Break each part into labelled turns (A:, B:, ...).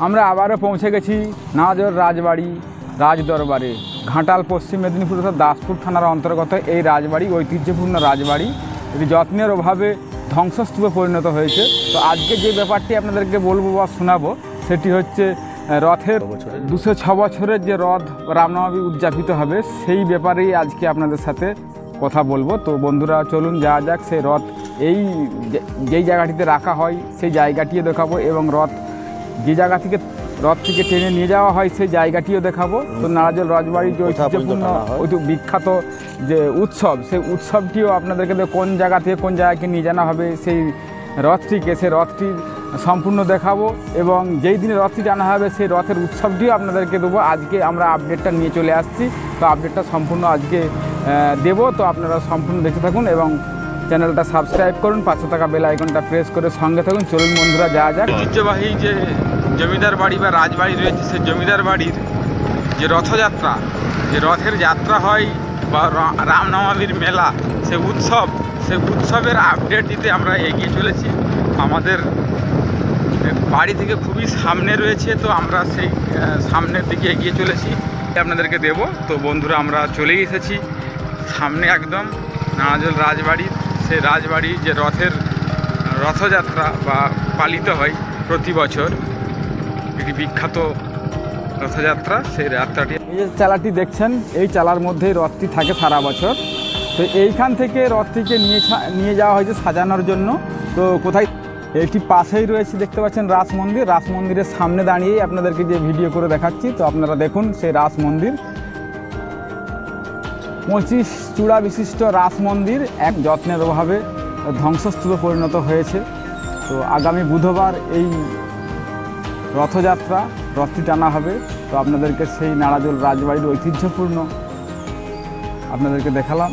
A: আমরা আবারও পৌঁছে গেছি নারাজল রাজবাড়ি রাজদরবারে। ঘাটাল পশ্চিম মেদিনীপুর তথা দাসপুর থানার অন্তর্গত এই রাজবাড়ি ঐতিহ্যপূর্ণ রাজবাড়ি এটি যত্নের অভাবে ধ্বংসস্তূপে পরিণত হয়েছে। তো আজকে যে ব্যাপারটি আপনাদেরকে বলবো বা শোনাবো সেটি হচ্ছে রথের 206 বছরের যে রথ রামনবমী উদযাপিত হবে সেই ব্যাপারেই আজকে আপনাদের সাথে কথা বলবো। তো বন্ধুরা চলুন যাওয়া যাক, সেই রথ যেই জায়গাটিতে রাখা হয় সেই জায়গাটিও দেখাবো এবং যে জায়গা থেকে রথ থেকে টেনে নিয়ে যাওয়া হয় সেই জায়গাটিও দেখাবো। তো নারাজল রাজবাড়ির যে ঐতিহ্যপূর্ণ বিখ্যাত যে উৎসব সেই উৎসবটিও আপনাদেরকে কোন জায়গা থেকে কোন জায়গাকে নিয়ে জানা হবে সেই রথটির সম্পূর্ণ দেখাবো এবং যেই দিনে রথটি টানা হবে সেই রথের উৎসবটিও আপনাদেরকে দেবো। আজকে আমরা আপডেটটা নিয়ে চলে আসছি, তো আপডেটটা সম্পূর্ণ আজকে দেবো। তো আপনারা সম্পূর্ণ দেখতে থাকুন এবং চ্যানেলটা সাবস্ক্রাইব করুন, পাশে থাকা বেল আইকনটা প্রেস করে সঙ্গে থাকুন। চলুন বন্ধুরা যাওয়া যাক। ঐতিহ্যবাহী যে জমিদার বাড়ি বা রাজবাড়ি রয়েছে সেই জমিদার বাড়ির যে রথযাত্রা, যে রথের যাত্রা হয় বা রামনবমীর মেলা, সেই উৎসবের আপডেট দিতে আমরা এগিয়ে চলেছি। আমাদের বাড়ি থেকে খুবই সামনে রয়েছে, তো আমরা সেই সামনের দিকে এগিয়ে চলেছি, আপনাদেরকে দেব। তো বন্ধুরা আমরা চলেই এসেছি সামনে একদম নারাজল রাজবাড়ির। সেই রাজবাড়ি যে রথযাত্রা বা পালিত হয় প্রতি বছর, একটি বিখ্যাত রথযাত্রা। সেই যাত্রাটি এই যে চালাটি দেখছেন, এই চালার মধ্যেই রথটি থাকে সারা বছর। তো এইখান থেকে রথটিকে নিয়ে যাওয়া হয়েছে সাজানোর জন্য। তো কোথায় এটি পাশেই রয়েছে দেখতে পাচ্ছেন রাস মন্দিরের সামনে দাঁড়িয়েই আপনাদেরকে যে ভিডিও করে দেখাচ্ছি। তো আপনারা দেখুন সেই রাস মন্দির, 25 চূড়া বিশিষ্ট রাস মন্দির এক যত্নের অভাবে ধ্বংসস্তূপে পরিণত হয়েছে। তো আগামী বুধবার এই রথটি টানা হবে। তো আপনাদেরকে সেই নারাজল রাজবাড়ির ঐতিহ্যপূর্ণ আপনাদেরকে দেখালাম।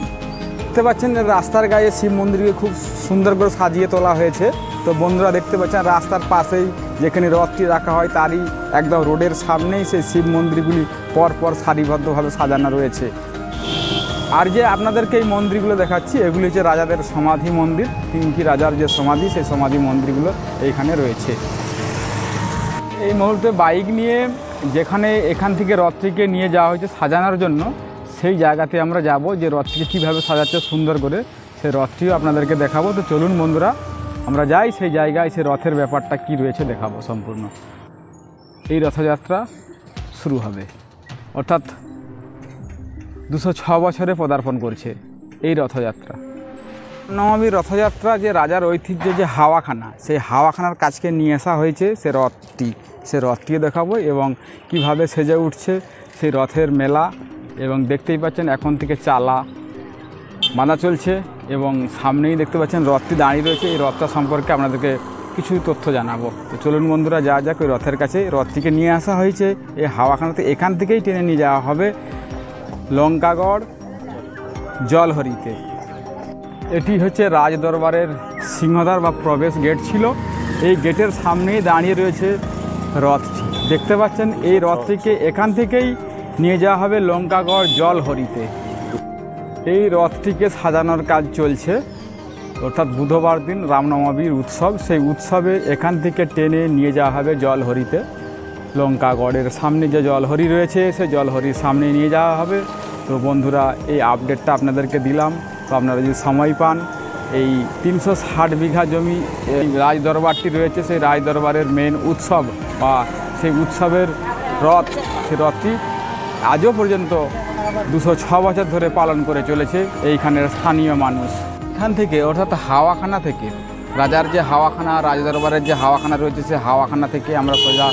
A: দেখতে পাচ্ছেন রাস্তার গায়ে শিব মন্দিরকে খুব সুন্দর করে সাজিয়ে তোলা হয়েছে। তো বন্ধুরা দেখতে পাচ্ছেন রাস্তার পাশেই যেখানে রথটি রাখা হয় তারই একদম রোডের সামনেই সেই শিব মন্দিরগুলি পরপর সারিবদ্ধভাবে সাজানো রয়েছে। আর যে আপনাদেরকে এই মন্দিরগুলো দেখাচ্ছি এগুলি হচ্ছে রাজাদের সমাধি মন্দির। 3টি রাজার যে সমাধি, সেই সমাধি মন্দিরগুলো এইখানে রয়েছে। এই মুহূর্তে বাইক নিয়ে এখান থেকে রথটিকে নিয়ে যাওয়া হয়েছে সাজানোর জন্য, সেই জায়গাতে আমরা যাব, যে রথটিকে কীভাবে সাজাচ্ছে সুন্দর করে সেই রথটিও আপনাদেরকে দেখাবো। তো চলুন বন্ধুরা আমরা যাই সেই জায়গায়, সেই রথের ব্যাপারটা কি রয়েছে দেখাবো সম্পূর্ণ। এই রথযাত্রা শুরু হবে, অর্থাৎ 206 বছরে পদার্পণ করছে এই রথযাত্রা। নবমীর রথযাত্রা যে রাজার ঐতিহ্য যে হাওয়াখানা, সেই হাওয়াখানার কাছকে নিয়ে আসা হয়েছে সেই রথটিও দেখাবো এবং কিভাবে সেজে উঠছে সেই রথের মেলা। এবং দেখতেই পাচ্ছেন এখন থেকে চালা বাঁধা চলছে এবং সামনেই দেখতে পাচ্ছেন রথটি দাঁড়িয়ে রয়েছে। এই রথটা সম্পর্কে আপনাদেরকে কিছু তথ্য জানাবো। তো চলুন বন্ধুরা যাওয়া যাক ওই রথের কাছে। রথটিকে নিয়ে আসা হয়েছে এই হাওয়াখানাতে, এখান থেকেই টেনে নিয়ে যাওয়া হবে লঙ্কাগড় জলহরিতে। এটি হচ্ছে রাজদরবারের সিংহদ্বার বা প্রবেশ গেট ছিল। এই গেটের সামনেই দাঁড়িয়ে রয়েছে রথটি, দেখতে পাচ্ছেন। এই রথটিকে এখান থেকেই নিয়ে যাওয়া হবে লঙ্কাগড় জলহরিতে। এই রথটিকে সাজানোর কাজ চলছে, অর্থাৎ বুধবার দিন রামনবমীর উৎসব, সেই উৎসবে এখান থেকে টেনে নিয়ে যাওয়া হবে জলহরিতে। লঙ্কাগড়ের সামনে যে জলহরি রয়েছে সেই জলহরির সামনে নিয়ে যাওয়া হবে। তো বন্ধুরা এই আপডেটটা আপনাদেরকে দিলাম। তো আপনারা যদি সময় পান, এই 360 বিঘা জমি এই রাজদরবারটি রয়েছে, সেই রাজদরবারের মেন উৎসব বা সেই উৎসবের সেই রথটি আজও পর্যন্ত 206 বছর ধরে পালন করে চলেছে এইখানের স্থানীয় মানুষ। এখান থেকে অর্থাৎ হাওয়াখানা থেকে, রাজার যে হাওয়াখানা, রাজদরবারের যে হাওয়াখানা রয়েছে সেই হাওয়াখানা থেকে আমরা সোজা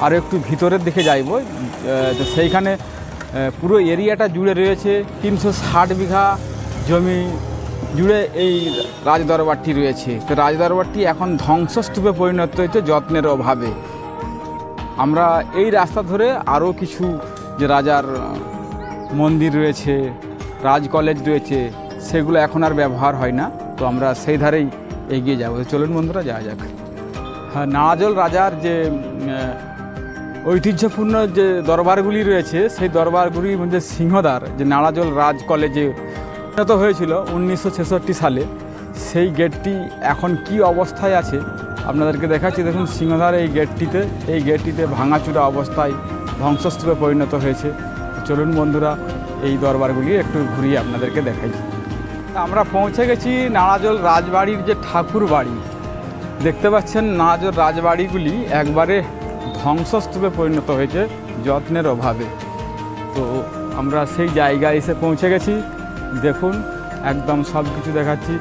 A: আরও একটু ভিতরের দিকে যাইব। তো সেইখানে পুরো এরিয়াটা জুড়ে রয়েছে 360 বিঘা জমি জুড়ে এই রাজদরবারটি রয়েছে। তো রাজদরবারটি এখন ধ্বংসস্তূপে পরিণত হয়েছে যত্নের অভাবে। আমরা এই রাস্তা ধরে আরও কিছু যে রাজার মন্দির রয়েছে, রাজ কলেজ রয়েছে, সেগুলো এখন আর ব্যবহার হয় না। তো আমরা সেই ধারেই এগিয়ে যাব। চলুন বন্ধুরা যাওয়া যাক। হ্যাঁ, নারাজল রাজার যে ঐতিহ্যপূর্ণ যে দরবারগুলি রয়েছে সেই দরবারগুলির মধ্যে সিংহদ্বার যে নারাজল রাজ কলেজে উন্নত হয়েছিল 1966 সালে, সেই গেটটি এখন কি অবস্থায় আছে আপনাদেরকে দেখাচ্ছি। দেখুন সিংহদ্বার এই গেটটিতে ভাঙাচুরা অবস্থায় ধ্বংসস্তূপে পরিণত হয়েছে। চলুন বন্ধুরা এই দরবারগুলি একটু ঘুরিয়ে আপনাদেরকে দেখাই। আমরা পৌঁছে গেছি নাড়াজোল রাজবাড়ির যে ঠাকুর বাড়ি দেখতে পাচ্ছেন। নাড়াজোল রাজবাড়িগুলি একবারে ধ্বংসস্তূপে পরিণত হয়েছে যত্নের অভাবে। তো আমরা সেই জায়গায় এসে পৌঁছে গেছি। দেখুন একদম সব কিছু দেখাচ্ছি।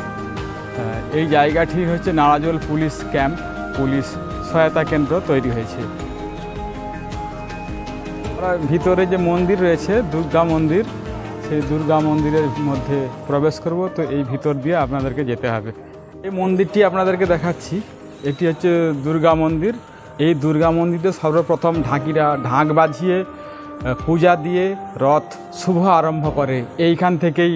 A: এই জায়গাটি হচ্ছে নাড়াজোল পুলিশ ক্যাম্প, পুলিশ সহায়তা কেন্দ্র তৈরি হয়েছে। আমরা ভিতরে যে মন্দির রয়েছে দুর্গা মন্দির, সেই দুর্গা মন্দিরের মধ্যে প্রবেশ করব। তো এই ভিতর দিয়ে আপনাদেরকে যেতে হবে। এই মন্দিরটি আপনাদেরকে দেখাচ্ছি। এটি হচ্ছে দুর্গা মন্দির। এই দুর্গা মন্দিরে সর্বপ্রথম ঢাকিরা ঢাক বাজিয়ে পূজা দিয়ে রথ শুভ আরম্ভ করে। এইখান থেকেই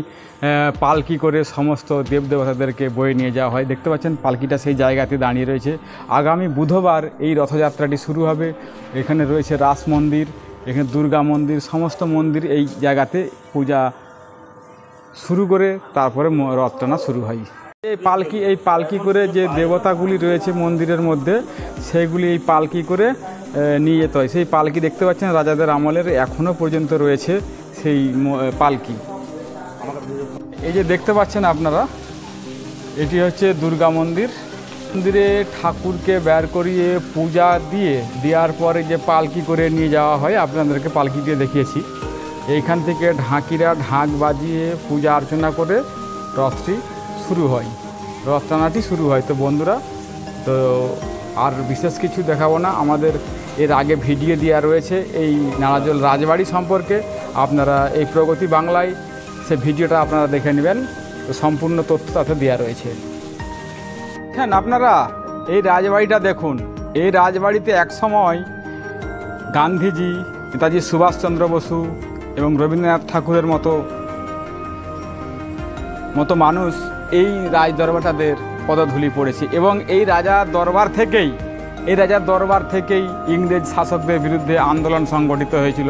A: পালকি করে সমস্ত দেবদেবতাদেরকে বয়ে নিয়ে যাওয়া হয়। দেখতে পাচ্ছেন পালকিটা সেই জায়গাতে দাঁড়িয়ে রয়েছে। আগামী বুধবার এই রথযাত্রাটি শুরু হবে। এখানে রয়েছে রাস মন্দির, এখানে দুর্গা মন্দির, সমস্ত মন্দির এই জায়গাতে পূজা শুরু করে তারপরে রথ টানা শুরু হয়। এই পালকি করে যে দেবতাগুলি রয়েছে মন্দিরের মধ্যে সেইগুলি এই পালকি করে নিয়ে যেতে হয়। সেই পালকি দেখতে পাচ্ছেন রাজাদের আমলের এখনও পর্যন্ত রয়েছে সেই পালকি। এই যে দেখতে পাচ্ছেন আপনারা, এটি হচ্ছে দুর্গা মন্দির। মন্দিরে ঠাকুরকে বের করিয়ে পূজা দেওয়ার পরে যে পালকি করে নিয়ে যাওয়া হয় আপনাদেরকে পালকি দিয়ে দেখিয়েছি। এইখান থেকে ঢাকিরা ঢাক বাজিয়ে পূজা অর্চনা করে রথটি শুরু হয়, রথ টানাটি শুরু হয়। তো বন্ধুরা, তো আর বিশেষ কিছু দেখাবো না। আমাদের এর আগে ভিডিও দেওয়া রয়েছে এই নাড়াজোল রাজবাড়ি সম্পর্কে। আপনারা এই প্রগতি বাংলায় সে ভিডিওটা আপনারা দেখে নেবেন। তো সম্পূর্ণ তথ্য তাতে দেওয়া রয়েছে। হ্যাঁ, আপনারা এই রাজবাড়িটা দেখুন। এই রাজবাড়িতে একসময় গান্ধীজি, নেতাজি সুভাষচন্দ্র বসু এবং রবীন্দ্রনাথ ঠাকুরের মতো মানুষ এই রাজ দরবারটাদের পদধূলি পড়েছে। এবং এই রাজার দরবার থেকেই ইংরেজ শাসকদের বিরুদ্ধে আন্দোলন সংগঠিত হয়েছিল।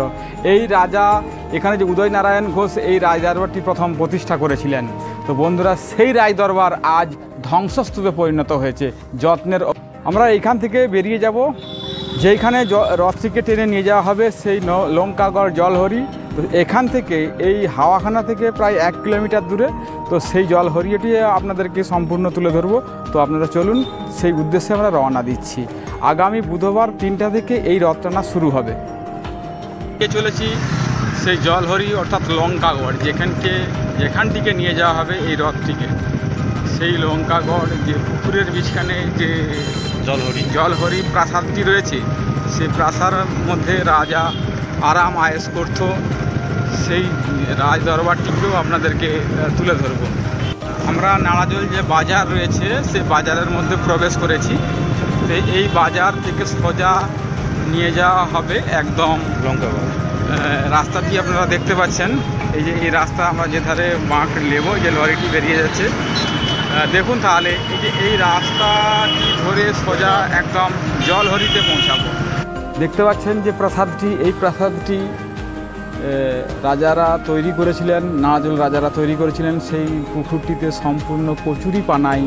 A: এই রাজা এখানে যে উদয়নারায়ণ ঘোষ এই রাজ দরবারটি প্রথম প্রতিষ্ঠা করেছিলেন। তো বন্ধুরা, সেই রাজ দরবার আজ ধ্বংসস্তূপে পরিণত হয়েছে যত্নের। আমরা এইখান থেকে বেরিয়ে যাব। যেইখানে রথটিকে টেনে নিয়ে যাওয়া হবে সেই লঙ্কাগড় জলহরি। তো এখান থেকে এই হাওয়াখানা থেকে প্রায় 1 কিলোমিটার দূরে। তো সেই জলহরিটি আপনাদেরকে সম্পূর্ণ তুলে ধরবো। তো আপনারা চলুন, সেই উদ্দেশ্যে আমরা রওনা দিচ্ছি। আগামী বুধবার 3টা থেকে এই রথ টানা শুরু হবে। চলেছি সেই জলহরি অর্থাৎ লঙ্কাগড়, যেখানটিকে নিয়ে যাওয়া হবে এই রথটিকে। সেই লঙ্কাগড় যে পুকুরের মাঝখানে যে জলহরি প্রাসাদটি রয়েছে, সেই প্রাসাদের মধ্যে রাজা আরাম আয়েশ করত। সেই রাজ দরবারটিকেও আপনাদেরকে তুলে ধরব। আমরা নাড়াজোল যে বাজার রয়েছে সেই বাজারের মধ্যে প্রবেশ করেছি। তো এই বাজার থেকে সোজা নিয়ে যাওয়া হবে একদম লঙ্কাগড়। রাস্তাটি আপনারা দেখতে পাচ্ছেন। এই রাস্তা আমরা যে ধারে বাঁক নেব, যে লরিটি বেরিয়ে যাচ্ছে দেখুন। তাহলে এই রাস্তাটি ধরে সোজা একদম জলহরিতে পৌঁছাবো। দেখতে পাচ্ছেন যে এই প্রাসাদটি রাজারা তৈরি করেছিলেন, নাড়াজোল রাজারা তৈরি করেছিলেন। সেই পুকুরটিতে সম্পূর্ণ কচুরি পানায়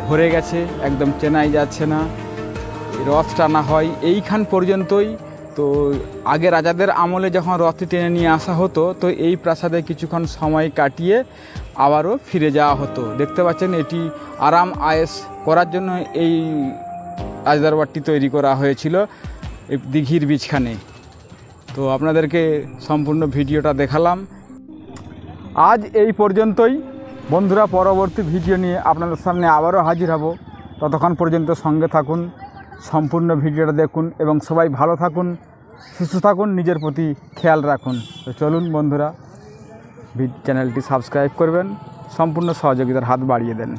A: ভরে গেছে, একদম চেনাই যাচ্ছে না। রথ টানা হয় এইখান পর্যন্তই। তো আগে রাজাদের আমলে যখন রথটি টেনে নিয়ে আসা হতো, তো এই প্রাসাদে কিছুক্ষণ সময় কাটিয়ে আবারও ফিরে যাওয়া হতো। দেখতে পাচ্ছেন এটি আরাম আয়েশ করার জন্য এই রাজদরবারটি তৈরি করা হয়েছিল এই দিঘির বীজখানে। তো আপনাদেরকে সম্পূর্ণ ভিডিওটা দেখালাম। আজ এই পর্যন্তই বন্ধুরা। পরবর্তী ভিডিও নিয়ে আপনাদের সামনে আবারও হাজির হব। ততক্ষণ পর্যন্ত সঙ্গে থাকুন, সম্পূর্ণ ভিডিওটা দেখুন এবং সবাই ভালো থাকুন, সুস্থ থাকুন, নিজের প্রতি খেয়াল রাখুন। তো চলুন বন্ধুরা, চ্যানেলটি সাবস্ক্রাইব করবেন, সম্পূর্ণ সহযোগিতার হাত বাড়িয়ে দেন।